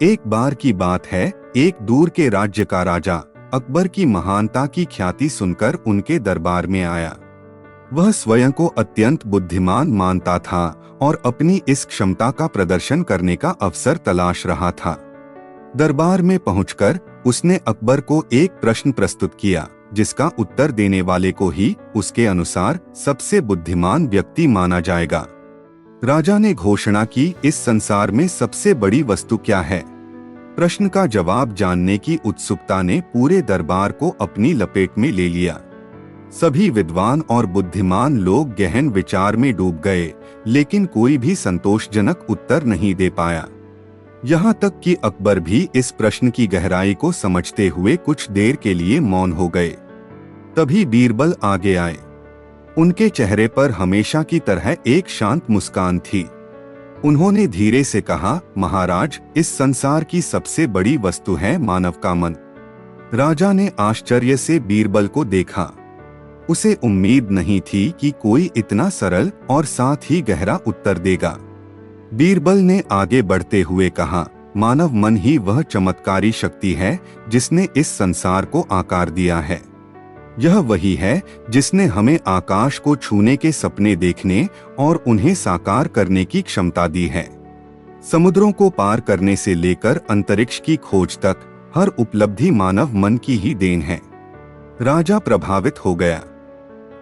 एक बार की बात है, एक दूर के राज्य का राजा अकबर की महानता की ख्याति सुनकर उनके दरबार में आया। वह स्वयं को अत्यंत बुद्धिमान मानता था और अपनी इस क्षमता का प्रदर्शन करने का अवसर तलाश रहा था। दरबार में पहुंचकर उसने अकबर को एक प्रश्न प्रस्तुत किया, जिसका उत्तर देने वाले को ही उसके अनुसार सबसे बुद्धिमान व्यक्ति माना जाएगा। राजा ने घोषणा की, इस संसार में सबसे बड़ी वस्तु क्या है? प्रश्न का जवाब जानने की उत्सुकता ने पूरे दरबार को अपनी लपेट में ले लिया। सभी विद्वान और बुद्धिमान लोग गहन विचार में डूब गए, लेकिन कोई भी संतोषजनक उत्तर नहीं दे पाया। यहाँ तक कि अकबर भी इस प्रश्न की गहराई को समझते हुए कुछ देर के लिए मौन हो गए। तभी बीरबल आगे आए। उनके चेहरे पर हमेशा की तरह एक शांत मुस्कान थी। उन्होंने धीरे से कहा, महाराज, इस संसार की सबसे बड़ी वस्तु है मानव का मन। राजा ने आश्चर्य से बीरबल को देखा। उसे उम्मीद नहीं थी कि कोई इतना सरल और साथ ही गहरा उत्तर देगा। बीरबल ने आगे बढ़ते हुए कहा, मानव मन ही वह चमत्कारी शक्ति है जिसने इस संसार को आकार दिया है। यह वही है जिसने हमें आकाश को छूने के सपने देखने और उन्हें साकार करने की क्षमता दी है। समुद्रों को पार करने से लेकर अंतरिक्ष की खोज तक हर उपलब्धि मानव मन की ही देन है। राजा प्रभावित हो गया।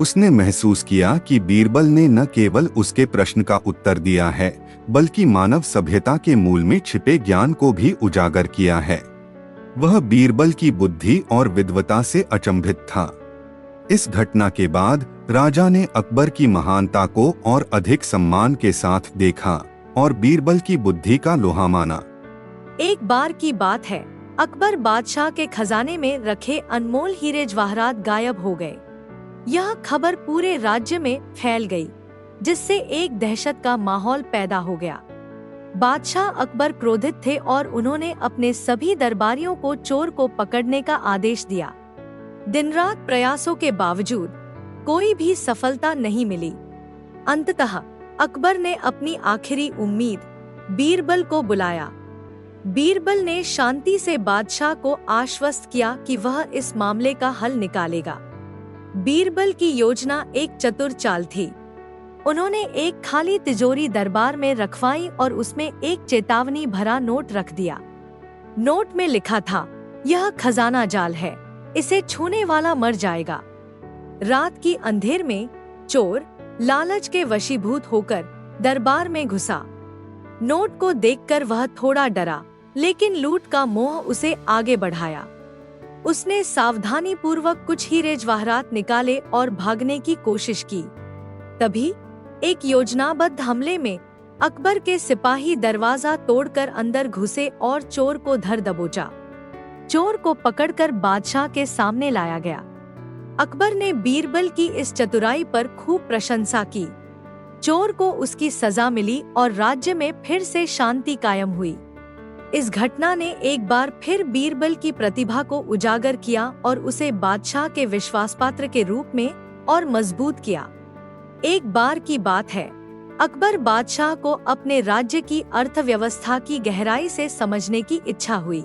उसने महसूस किया कि बीरबल ने न केवल उसके प्रश्न का उत्तर दिया है, बल्कि मानव सभ्यता के मूल में छिपे ज्ञान को भी उजागर किया है। वह बीरबल की बुद्धि और विद्वता से अचंभित था। इस घटना के बाद राजा ने अकबर की महानता को और अधिक सम्मान के साथ देखा और बीरबल की बुद्धि का लोहा माना। एक बार की बात है, अकबर बादशाह के खजाने में रखे अनमोल हीरे जवाहरात गायब हो गए। यह खबर पूरे राज्य में फैल गई, जिससे एक दहशत का माहौल पैदा हो गया। बादशाह अकबर क्रोधित थे और उन्होंने अपने सभी दरबारियों को चोर को पकड़ने का आदेश दिया। दिन रात प्रयासों के बावजूद कोई भी सफलता नहीं मिली। अंततः अकबर ने अपनी आखिरी उम्मीद बीरबल को बुलाया। बीरबल ने शांति से बादशाह को आश्वस्त किया कि वह इस मामले का हल निकालेगा। बीरबल की योजना एक चतुर चाल थी। उन्होंने एक खाली तिजोरी दरबार में रखवाई और उसमें एक चेतावनी भरा नोट रख दिया। नोट में लिखा था, यह खजाना जाल है, इसे छूने वाला मर जाएगा। रात की अंधेर में चोर लालच के वशीभूत होकर दरबार में घुसा। नोट को देखकर वह थोड़ा डरा, लेकिन लूट का मोह उसे आगे बढ़ाया। उसने सावधानी पूर्वक कुछ हीरे जवाहरात निकाले और भागने की कोशिश की। तभी एक योजनाबद्ध हमले में अकबर के सिपाही दरवाजा तोड़कर अंदर घुसे और चोर को धर दबोचा। चोर को पकड़कर बादशाह के सामने लाया गया। अकबर ने बीरबल की इस चतुराई पर खूब प्रशंसा की। चोर को उसकी सजा मिली और राज्य में फिर से शांति कायम हुई। इस घटना ने एक बार फिर बीरबल की प्रतिभा को उजागर किया और उसे बादशाह के विश्वासपात्र के रूप में और मजबूत किया। एक बार की बात है, अकबर बादशाह को अपने राज्य की अर्थव्यवस्था की गहराई से समझने की इच्छा हुई।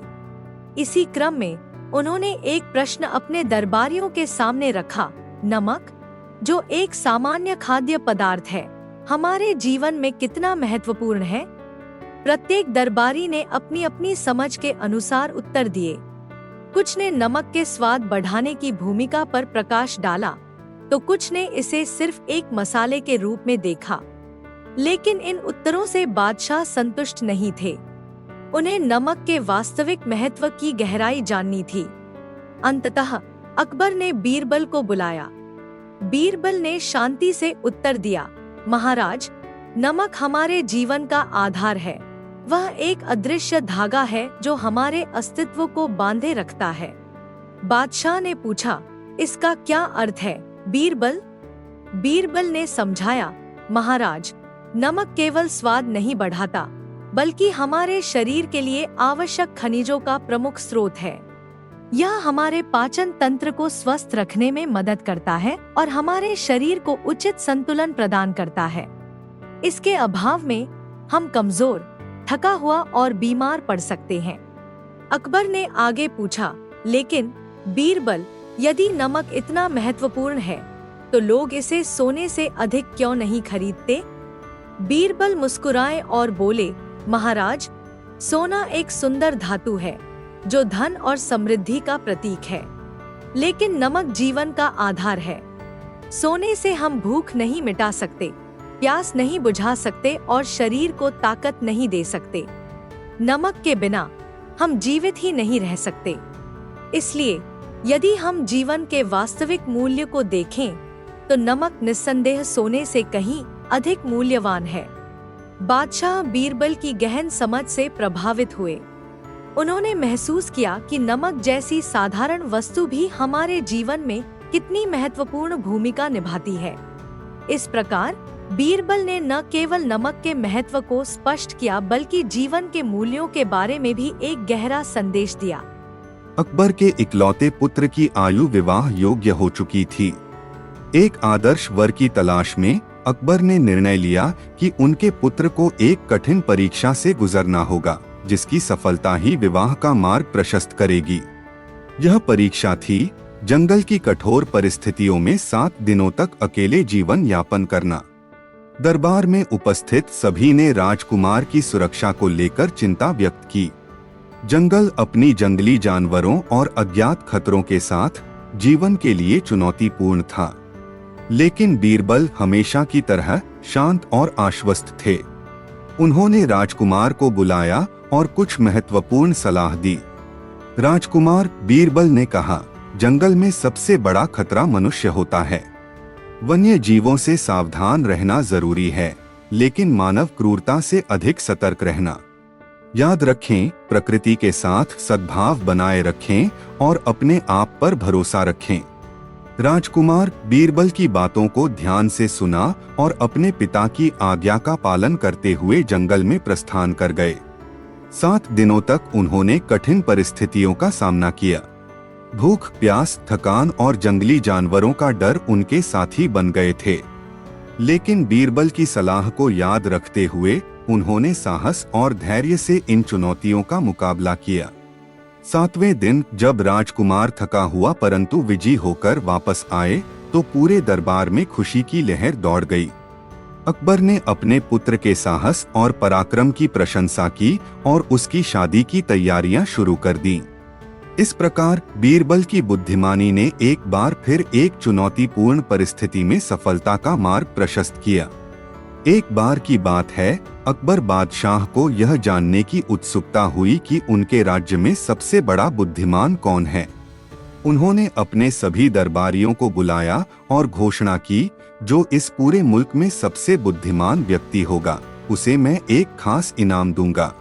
इसी क्रम में उन्होंने एक प्रश्न अपने दरबारियों के सामने रखा, नमक, जो एक सामान्य खाद्य पदार्थ है, हमारे जीवन में कितना महत्वपूर्ण है? प्रत्येक दरबारी ने अपनी अपनी समझ के अनुसार उत्तर दिए। कुछ ने नमक के स्वाद बढ़ाने की भूमिका पर प्रकाश डाला, तो कुछ ने इसे सिर्फ एक मसाले के रूप में देखा। लेकिन इन उत्तरों से बादशाह संतुष्ट नहीं थे। उन्हें नमक के वास्तविक महत्व की गहराई जाननी थी। अंततः अकबर ने बीरबल को बुलाया। बीरबल ने शांति से उत्तर दिया, महाराज, नमक हमारे जीवन का आधार है। वह एक अदृश्य धागा है जो हमारे अस्तित्व को बांधे रखता है। बादशाह ने पूछा, इसका क्या अर्थ है बीरबल? बीरबल ने समझाया, महाराज, नमक केवल स्वाद नहीं बढ़ाता, बल्कि हमारे शरीर के लिए आवश्यक खनिजों का प्रमुख स्रोत है। यह हमारे पाचन तंत्र को स्वस्थ रखने में मदद करता है और हमारे शरीर को उचित संतुलन प्रदान करता है। इसके अभाव में हम कमजोर, थका हुआ और बीमार पड़ सकते हैं। अकबर ने आगे पूछा, लेकिन बीरबल, यदि नमक इतना महत्वपूर्ण है तो लोग इसे सोने से अधिक क्यों नहीं खरीदते? बीरबल मुस्कुराए और बोले, महाराज, सोना एक सुंदर धातु है जो धन और समृद्धि का प्रतीक है, लेकिन नमक जीवन का आधार है। सोने से हम भूख नहीं मिटा सकते, प्यास नहीं बुझा सकते और शरीर को ताकत नहीं दे सकते। नमक के बिना हम जीवित ही नहीं रह सकते। इसलिए यदि हम जीवन के वास्तविक मूल्य को देखें तो नमक निस्संदेह सोने से कहीं अधिक मूल्यवान है। बादशाह बीरबल की गहन समझ से प्रभावित हुए। उन्होंने महसूस किया कि नमक जैसी साधारण वस्तु भी हमारे जीवन में कितनी महत्वपूर्ण भूमिका निभाती है। इस प्रकार बीरबल ने न केवल नमक के महत्व को स्पष्ट किया बल्कि जीवन के मूल्यों के बारे में भी एक गहरा संदेश दिया। अकबर के इकलौते पुत्र की आयु विवाह योग्य हो चुकी थी। एक आदर्श वर की तलाश में अकबर ने निर्णय लिया कि उनके पुत्र को एक कठिन परीक्षा से गुजरना होगा, जिसकी सफलता ही विवाह का मार्ग प्रशस्त करेगी। यह परीक्षा थी जंगल की कठोर परिस्थितियों में 7 दिनों तक अकेले जीवन यापन करना। दरबार में उपस्थित सभी ने राजकुमार की सुरक्षा को लेकर चिंता व्यक्त की। जंगल अपनी जंगली जानवरों और अज्ञात खतरों के साथ जीवन के लिए चुनौतीपूर्ण था, लेकिन बीरबल हमेशा की तरह शांत और आश्वस्त थे। उन्होंने राजकुमार को बुलाया और कुछ महत्वपूर्ण सलाह दी। राजकुमार, बीरबल ने कहा, जंगल में सबसे बड़ा खतरा मनुष्य होता है। वन्य जीवों से सावधान रहना जरूरी है, लेकिन मानव क्रूरता से अधिक सतर्क रहना। याद रखें, प्रकृति के साथ सद्भाव बनाए रखें और अपने आप पर भरोसा रखें। राजकुमार बीरबल की बातों को ध्यान से सुना और अपने पिता की आज्ञा का पालन करते हुए जंगल में प्रस्थान कर गए। 7 दिनों तक उन्होंने कठिन परिस्थितियों का सामना किया। भूख, प्यास, थकान और जंगली जानवरों का डर उनके साथी बन गए थे, लेकिन बीरबल की सलाह को याद रखते हुए उन्होंने साहस और धैर्य से इन चुनौतियों का मुकाबला किया। 7वें दिन जब राजकुमार थका हुआ परंतु विजयी होकर वापस आए तो पूरे दरबार में खुशी की लहर दौड़ गई। अकबर ने अपने पुत्र के साहस और पराक्रम की प्रशंसा की और उसकी शादी की तैयारियां शुरू कर दी। इस प्रकार बीरबल की बुद्धिमानी ने एक बार फिर एक चुनौतीपूर्ण परिस्थिति में सफलता का मार्ग प्रशस्त किया। एक बार की बात है, अकबर बादशाह को यह जानने की उत्सुकता हुई कि उनके राज्य में सबसे बड़ा बुद्धिमान कौन है। उन्होंने अपने सभी दरबारियों को बुलाया और घोषणा की, जो इस पूरे मुल्क में सबसे बुद्धिमान व्यक्ति होगा, उसे मैं एक खास इनाम दूंगा।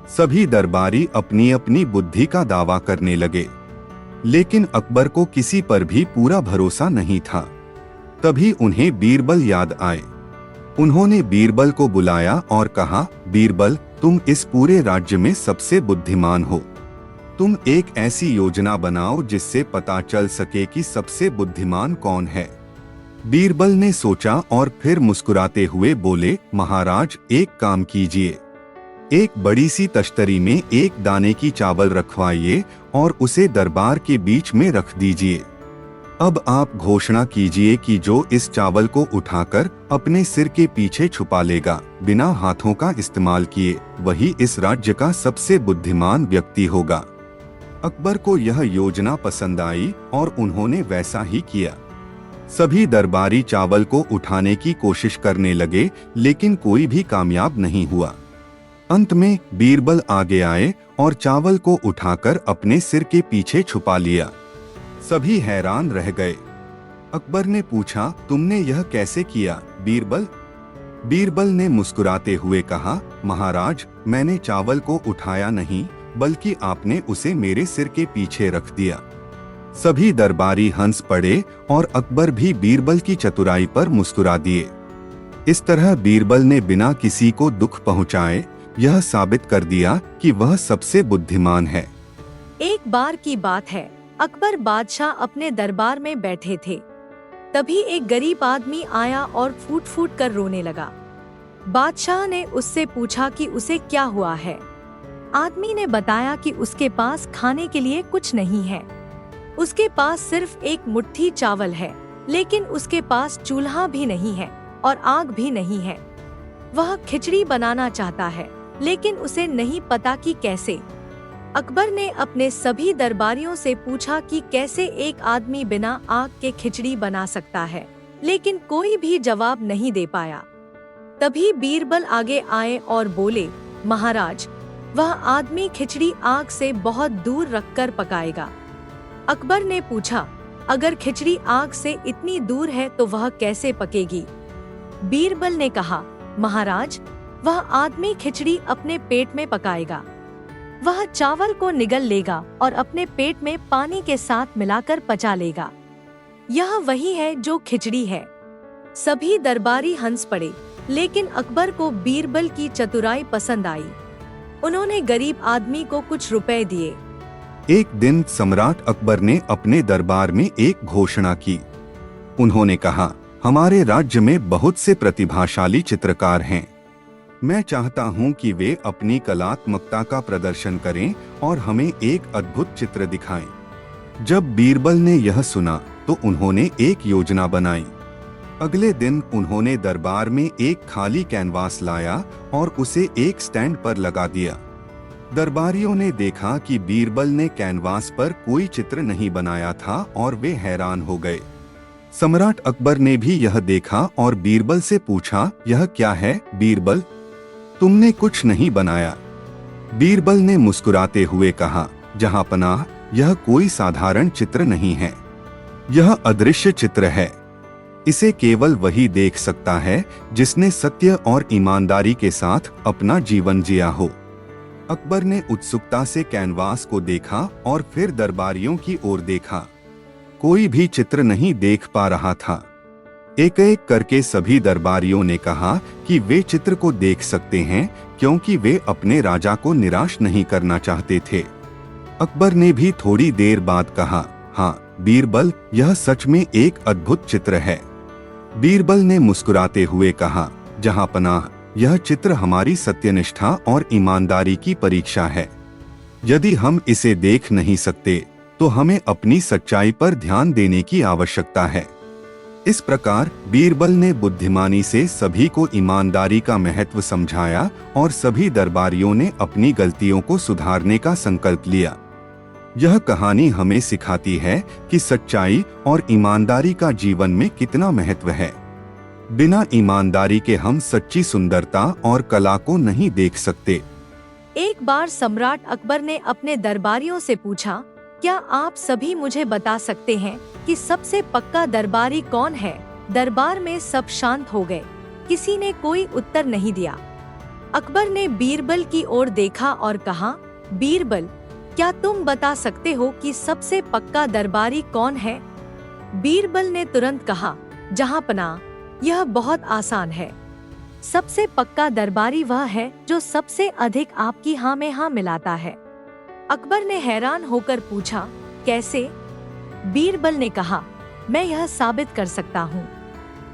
सभी दरबारी अपनी अपनी बुद्धि का दावा करने लगे, लेकिन अकबर को किसी पर भी पूरा भरोसा नहीं था। तभी उन्हें बीरबल याद आए। उन्होंने बीरबल को बुलाया और कहा, बीरबल, तुम इस पूरे राज्य में सबसे बुद्धिमान हो। तुम एक ऐसी योजना बनाओ जिससे पता चल सके कि सबसे बुद्धिमान कौन है। बीरबल ने सोचा और फिर मुस्कुराते हुए बोले, महाराज, एक काम कीजिए। एक बड़ी सी तश्तरी में एक दाने की चावल रखवाइए और उसे दरबार के बीच में रख दीजिए। अब आप घोषणा कीजिए कि जो इस चावल को उठाकर अपने सिर के पीछे छुपा लेगा, बिना हाथों का इस्तेमाल किए, वही इस राज्य का सबसे बुद्धिमान व्यक्ति होगा। अकबर को यह योजना पसंद आई और उन्होंने वैसा ही किया। सभी दरबारी चावल को उठाने की कोशिश करने लगे, लेकिन कोई भी कामयाब नहीं हुआ। अंत में बीरबल आगे आए और चावल को उठाकर अपने सिर के पीछे छुपा लिया। सभी हैरान रह गए। अकबर ने पूछा, तुमने यह कैसे किया, बीरबल? बीरबल ने मुस्कुराते हुए कहा, महाराज, मैंने चावल को उठाया नहीं, बल्कि आपने उसे मेरे सिर के पीछे रख दिया। सभी दरबारी हंस पड़े और अकबर भी बीरबल की चतुराई पर मुस्कुरा दिए। इस तरह बीरबल ने बिना किसी को दुख पहुंचाए यह साबित कर दिया कि वह सबसे बुद्धिमान है। एक बार की बात है, अकबर बादशाह अपने दरबार में बैठे थे। तभी एक गरीब आदमी आया और फूट फूट कर रोने लगा। बादशाह ने उससे पूछा कि उसे क्या हुआ है। आदमी ने बताया कि उसके पास खाने के लिए कुछ नहीं है। उसके पास सिर्फ एक मुट्ठी चावल है, लेकिन उसके पास चूल्हा भी नहीं है और आग भी नहीं है। वह खिचड़ी बनाना चाहता है, लेकिन उसे नहीं पता कि कैसे। अकबर ने अपने सभी दरबारियों से पूछा कि कैसे एक आदमी बिना आग के खिचड़ी बना सकता है, लेकिन कोई भी जवाब नहीं दे पाया। तभी बीरबल आगे आए और बोले, महाराज, वह आदमी खिचड़ी आग से बहुत दूर रखकर पकाएगा। अकबर ने पूछा, अगर खिचड़ी आग से इतनी दूर है तो वह कैसे पकेगी? बीरबल ने कहा, महाराज, वह आदमी खिचड़ी अपने पेट में पकाएगा। वह चावल को निगल लेगा और अपने पेट में पानी के साथ मिलाकर पचा लेगा। यह वही है जो खिचड़ी है। सभी दरबारी हंस पड़े, लेकिन अकबर को बीरबल की चतुराई पसंद आई। उन्होंने गरीब आदमी को कुछ रुपए दिए। एक दिन सम्राट अकबर ने अपने दरबार में एक घोषणा की। उन्होंने कहा, हमारे राज्य में बहुत से प्रतिभाशाली चित्रकार हैं। मैं चाहता हूं कि वे अपनी कलात्मकता का प्रदर्शन करें और हमें एक अद्भुत चित्र दिखाएं। जब बीरबल ने यह सुना तो उन्होंने एक योजना बनाई। अगले दिन उन्होंने दरबार में एक खाली कैनवास लाया और उसे एक स्टैंड पर लगा दिया। दरबारियों ने देखा कि बीरबल ने कैनवास पर कोई चित्र नहीं बनाया था और वे हैरान हो गए। सम्राट अकबर ने भी यह देखा और बीरबल से पूछा, यह क्या है बीरबल? तुमने कुछ नहीं बनाया। बीरबल ने मुस्कुराते हुए कहा, जहांपनाह, यह कोई साधारण चित्र नहीं है। यह अदृश्य चित्र है। इसे केवल वही देख सकता है जिसने सत्य और ईमानदारी के साथ अपना जीवन जिया हो। अकबर ने उत्सुकता से कैनवास को देखा और फिर दरबारियों की ओर देखा। कोई भी चित्र नहीं देख पा रहा था। एक एक करके सभी दरबारियों ने कहा कि वे चित्र को देख सकते हैं, क्योंकि वे अपने राजा को निराश नहीं करना चाहते थे। अकबर ने भी थोड़ी देर बाद कहा, हाँ बीरबल, यह सच में एक अद्भुत चित्र है। बीरबल ने मुस्कुराते हुए कहा, जहांपनाह, यह चित्र हमारी सत्यनिष्ठा और ईमानदारी की परीक्षा है। यदि हम इसे देख नहीं सकते तो हमें अपनी सच्चाई पर ध्यान देने की आवश्यकता है। इस प्रकार बीरबल ने बुद्धिमानी से सभी को ईमानदारी का महत्व समझाया और सभी दरबारियों ने अपनी गलतियों को सुधारने का संकल्प लिया। यह कहानी हमें सिखाती है कि सच्चाई और ईमानदारी का जीवन में कितना महत्व है। बिना ईमानदारी के हम सच्ची सुंदरता और कला को नहीं देख सकते। एक बार सम्राट अकबर ने अपने दरबारियों से पूछा, क्या आप सभी मुझे बता सकते हैं कि सबसे पक्का दरबारी कौन है? दरबार में सब शांत हो गए। किसी ने कोई उत्तर नहीं दिया। अकबर ने बीरबल की ओर देखा और कहा, बीरबल, क्या तुम बता सकते हो कि सबसे पक्का दरबारी कौन है? बीरबल ने तुरंत कहा, जहांपनाह, यह बहुत आसान है। सबसे पक्का दरबारी वह है जो सबसे अधिक आपकी हाँ में हाँ मिलाता है। अकबर ने हैरान होकर पूछा, कैसे? बीरबल ने कहा, मैं यह साबित कर सकता हूँ।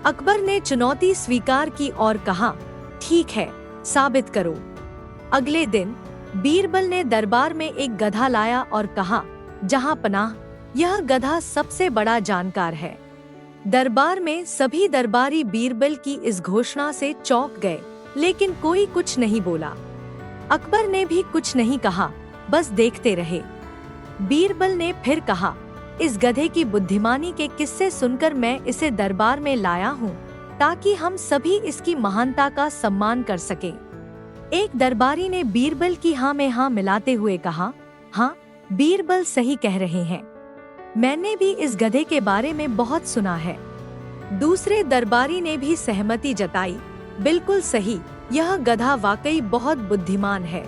अकबर ने चुनौती स्वीकार की और कहा, ठीक है, साबित करो। अगले दिन बीरबल ने दरबार में एक गधा लाया और कहा, जहांपनाह, यह गधा सबसे बड़ा जानकार है। दरबार में सभी दरबारी बीरबल की इस घोषणा से चौंक गए, लेकिन कोई कुछ नहीं बोला। अकबर ने भी कुछ नहीं कहा, बस देखते रहे। बीरबल ने फिर कहा, इस गधे की बुद्धिमानी के किस्से सुनकर मैं इसे दरबार में लाया हूँ, ताकि हम सभी इसकी महानता का सम्मान कर सकें। एक दरबारी ने बीरबल की हाँ में हाँ मिलाते हुए कहा, हाँ, बीरबल सही कह रहे हैं। मैंने भी इस गधे के बारे में बहुत सुना है। दूसरे दरबारी ने भी सहमति जताई, बिल्कुल सही, यह गधा वाकई बहुत बुद्धिमान है।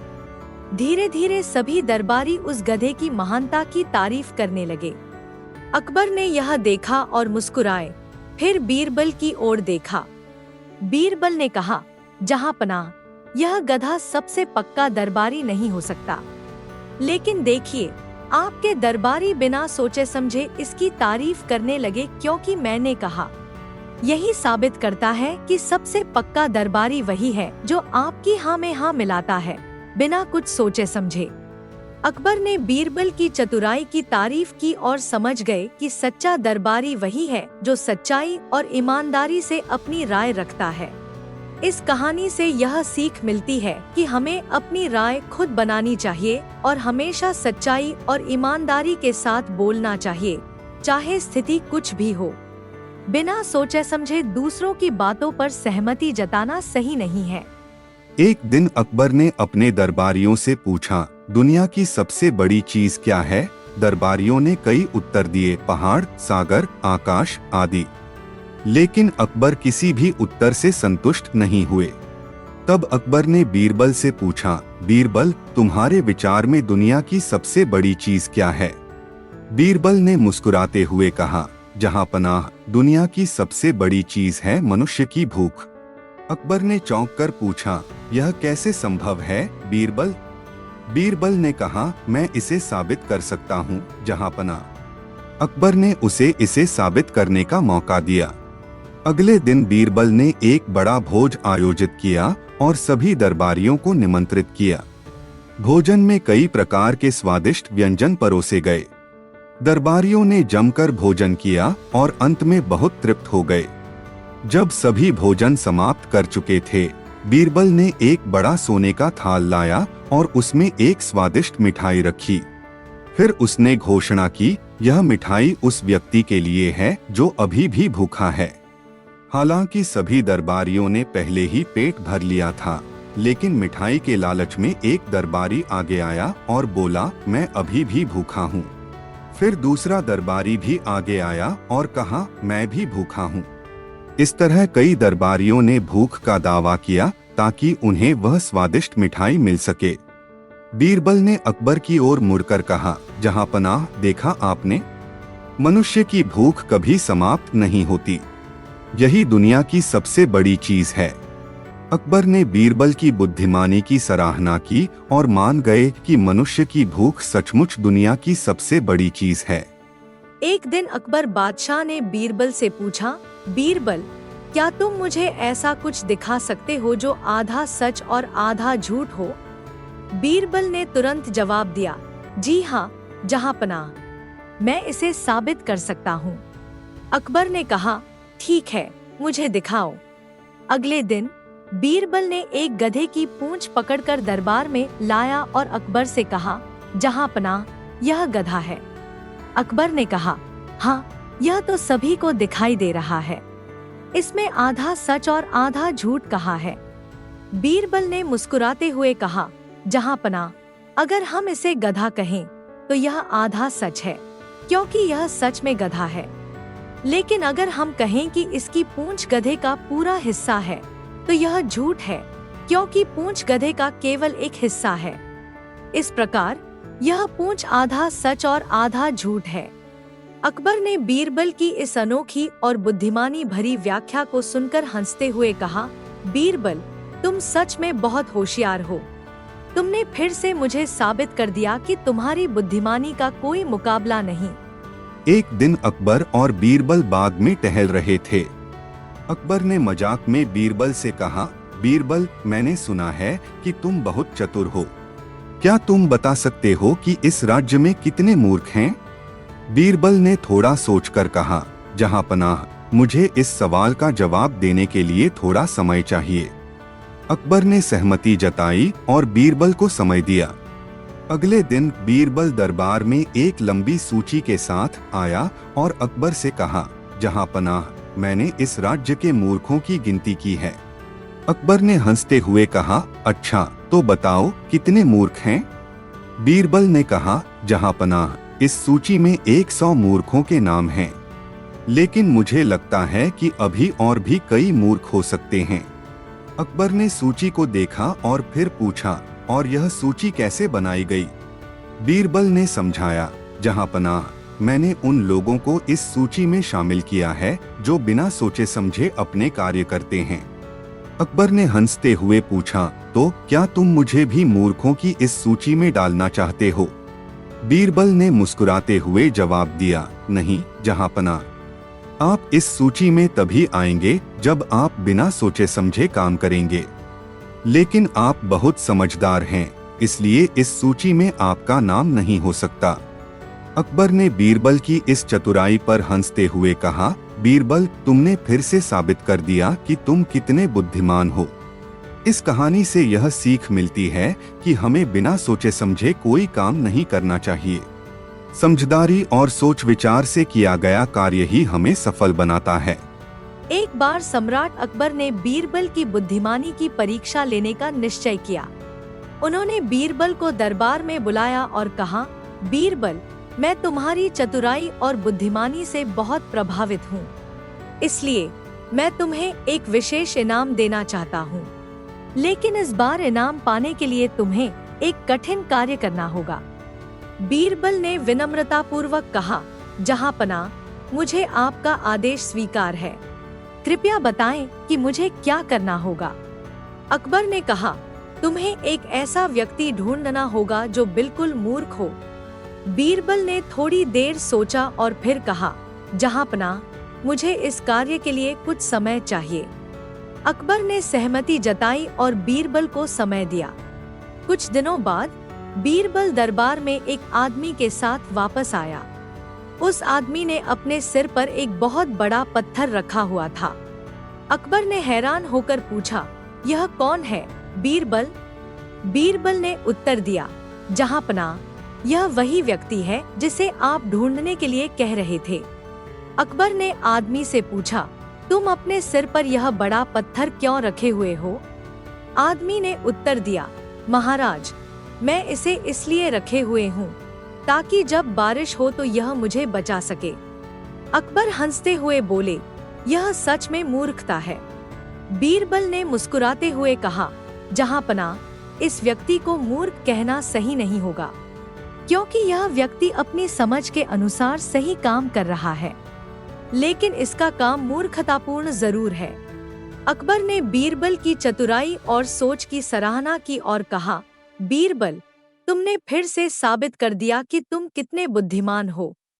धीरे धीरे सभी दरबारी उस गधे की महानता की तारीफ करने लगे। अकबर ने यह देखा और मुस्कुराए, फिर बीरबल की ओर देखा। बीरबल ने कहा, जहांपनाह, यह गधा सबसे पक्का दरबारी नहीं हो सकता, लेकिन देखिए, आपके दरबारी बिना सोचे समझे इसकी तारीफ करने लगे क्योंकि मैंने कहा। यही साबित करता है कि सबसे पक्का दरबारी वही है जो आपकी हाँ में हाँ मिलाता है, बिना कुछ सोचे समझे। अकबर ने बीरबल की चतुराई की तारीफ की और समझ गए कि सच्चा दरबारी वही है जो सच्चाई और ईमानदारी से अपनी राय रखता है। इस कहानी से यह सीख मिलती है कि हमें अपनी राय खुद बनानी चाहिए और हमेशा सच्चाई और ईमानदारी के साथ बोलना चाहिए, चाहे स्थिति कुछ भी हो। बिना सोचे समझे दूसरों की बातों पर सहमति जताना सही नहीं है। एक दिन अकबर ने अपने दरबारियों से पूछा, दुनिया की सबसे बड़ी चीज क्या है? दरबारियों ने कई उत्तर दिए, पहाड़, सागर, आकाश आदि। लेकिन अकबर किसी भी उत्तर से संतुष्ट नहीं हुए। तब अकबर ने बीरबल से पूछा, बीरबल, तुम्हारे विचार में दुनिया की सबसे बड़ी चीज क्या है? बीरबल ने मुस्कुराते हुए कहा, जहां पनाह, दुनिया की सबसे बड़ी चीज है मनुष्य की भूख। अकबर ने चौंक कर पूछा, यह कैसे संभव है बीरबल? बीरबल ने कहा, मैं इसे साबित कर सकता हूँ जहां पनाह। अकबर ने उसे इसे साबित करने का मौका दिया। अगले दिन बीरबल ने एक बड़ा भोज आयोजित किया और सभी दरबारियों को निमंत्रित किया। भोजन में कई प्रकार के स्वादिष्ट व्यंजन परोसे गए। दरबारियों ने जमकर भोजन किया और अंत में बहुत तृप्त हो गए। जब सभी भोजन समाप्त कर चुके थे, बीरबल ने एक बड़ा सोने का थाल लाया और उसमें एक स्वादिष्ट मिठाई रखी। फिर उसने घोषणा की, यह मिठाई उस व्यक्ति के लिए है जो अभी भी भूखा है। हालांकि सभी दरबारियों ने पहले ही पेट भर लिया था, लेकिन मिठाई के लालच में एक दरबारी आगे आया और बोला, मैं अभी भी भूखा हूँ। फिर दूसरा दरबारी भी आगे आया और कहा, मैं भी भूखा हूँ। इस तरह कई दरबारियों ने भूख का दावा किया ताकि उन्हें वह स्वादिष्ट मिठाई मिल सके। बीरबल ने अकबर की ओर मुड़कर कहा, जहां पनाह, देखा आपने, मनुष्य की भूख कभी समाप्त नहीं होती। यही दुनिया की सबसे बड़ी चीज है। अकबर ने बीरबल की बुद्धिमानी की सराहना की और मान गए कि मनुष्य की भूख सचमुच दुनिया की सबसे बड़ी चीज है। एक दिन अकबर बादशाह ने बीरबल से पूछा, बीरबल, क्या तुम मुझे ऐसा कुछ दिखा सकते हो जो आधा सच और आधा झूठ हो? बीरबल ने तुरंत जवाब दिया, जी हाँ जहां पनाह, मैं इसे साबित कर सकता हूँ। अकबर ने कहा, ठीक है, मुझे दिखाओ। अगले दिन बीरबल ने एक गधे की पूंछ पकड़कर दरबार में लाया और अकबर से कहा, जहां पनाह, यह गधा है। अकबर ने कहा, हाँ, यह तो सभी को दिखाई दे रहा है। इसमें आधा सच और आधा झूठ कहा है। बीरबल ने मुस्कुराते हुए कहा, जहां पनाह, अगर हम इसे गधा कहें तो यह आधा सच है, क्योंकि यह सच में गधा है। लेकिन अगर हम कहें कि इसकी पूंछ गधे का पूरा हिस्सा है तो यह झूठ है, क्योंकि पूंछ गधे का केवल एक हिस्सा है। इस प्रकार यह पूंछ आधा सच और आधा झूठ है। अकबर ने बीरबल की इस अनोखी और बुद्धिमानी भरी व्याख्या को सुनकर हंसते हुए कहा, बीरबल, तुम सच में बहुत होशियार हो। तुमने फिर से मुझे साबित कर दिया कि तुम्हारी बुद्धिमानी का कोई मुकाबला नहीं। एक दिन अकबर और बीरबल बाग में टहल रहे थे। अकबर ने मजाक में बीरबल से कहा, बीरबल, मैंने सुना है कि तुम बहुत चतुर हो। क्या तुम बता सकते हो कि इस राज्य में कितने मूर्ख हैं? बीरबल ने थोड़ा सोचकर कहा, जहां पनाह, मुझे इस सवाल का जवाब देने के लिए थोड़ा समय चाहिए। अकबर ने सहमति जताई और बीरबल को समय दिया। अगले दिन बीरबल दरबार में एक लंबी सूची के साथ आया और अकबर से कहा, जहां पनाह, मैंने इस राज्य के मूर्खों की गिनती की है। अकबर ने हंसते हुए कहा, अच्छा, तो बताओ कितने मूर्ख हैं? बीरबल ने कहा, जहां पनाह, इस सूची में 100 मूर्खों के नाम हैं, लेकिन मुझे लगता है कि अभी और भी कई मूर्ख हो सकते हैं। अकबर ने सूची को देखा और फिर पूछा, और यह सूची कैसे बनाई गई? बीरबल ने समझाया, जहां पनाह, मैंने उन लोगों को इस सूची में शामिल किया है जो बिना सोचे समझे अपने कार्य करते हैं। अकबर ने हंसते हुए पूछा, तो क्या तुम मुझे भी मूर्खों की इस सूची में डालना चाहते हो? बीरबल ने मुस्कुराते हुए जवाब दिया, नहीं जहां पनाह। आप इस सूची में तभी आएंगे जब आप बिना सोचे समझे काम करेंगे। लेकिन आप बहुत समझदार हैं, इसलिए इस सूची में आपका नाम नहीं हो सकता। अकबर ने बीरबल की इस चतुराई पर हंसते हुए कहा, बीरबल, तुमने फिर से साबित कर दिया कि तुम कितने बुद्धिमान हो। इस कहानी से यह सीख मिलती है कि हमें बिना सोचे समझे कोई काम नहीं करना चाहिए। समझदारी और सोच विचार से किया गया कार्य ही हमें सफल बनाता है। एक बार सम्राट अकबर ने बीरबल की बुद्धिमानी की परीक्षा लेने का निश्चय किया। उन्होंने बीरबल को दरबार में बुलाया और कहा, बीरबल, मैं तुम्हारी चतुराई और बुद्धिमानी से बहुत प्रभावित हूँ, इसलिए मैं तुम्हें एक विशेष इनाम देना चाहता हूँ। लेकिन इस बार इनाम पाने के लिए तुम्हें एक कठिन कार्य करना होगा। बीरबल ने विनम्रतापूर्वक कहा, जहांपनाह, मुझे आपका आदेश स्वीकार है। कृपया बताएं कि मुझे क्या करना होगा। अकबर ने कहा, तुम्हें एक ऐसा व्यक्ति ढूंढना होगा जो बिल्कुल मूर्ख हो। बीरबल ने थोड़ी देर सोचा और फिर कहा, जहांपनाह, मुझे इस कार्य के लिए कुछ समय चाहिए। अकबर ने सहमति जताई और बीरबल को समय दिया। कुछ दिनों बाद बीरबल दरबार में एक आदमी के साथ वापस आया। उस आदमी ने अपने सिर पर एक बहुत बड़ा पत्थर रखा हुआ था। अकबर ने हैरान होकर पूछा, यह कौन है, बीरबल? बीरबल ने उत्तर दिया, जहांपनाह, यह वही व्यक्ति है जिसे आप ढूंढने के लिए कह रहे थे। अकबर ने आदमी से पूछा, तुम अपने सिर पर यह बड़ा पत्थर क्यों रखे हुए हो? आदमी ने उत्तर दिया, महाराज, मैं इसे इसलिए रखे हुए हूँ ताकि जब बारिश हो तो यह मुझे बचा सके। अकबर हंसते हुए बोले, यह सच में मूर्खता है। बीरबल ने मुस्कुराते हुए कहा, जहांपनाह, इस व्यक्ति को मूर्ख कहना सही नहीं होगा, क्योंकि यह व्यक्ति अपनी समझ के अनुसार सही काम कर रहा है, लेकिन इसका काम मूर्खतापूर्ण जरूर है। अकबर ने बीरबल की चतुराई और सोच की सराहना की और कहा, बीरबल, तुमने फिर से साबित कर दिया कि तुम कितने बुद्धिमान हो।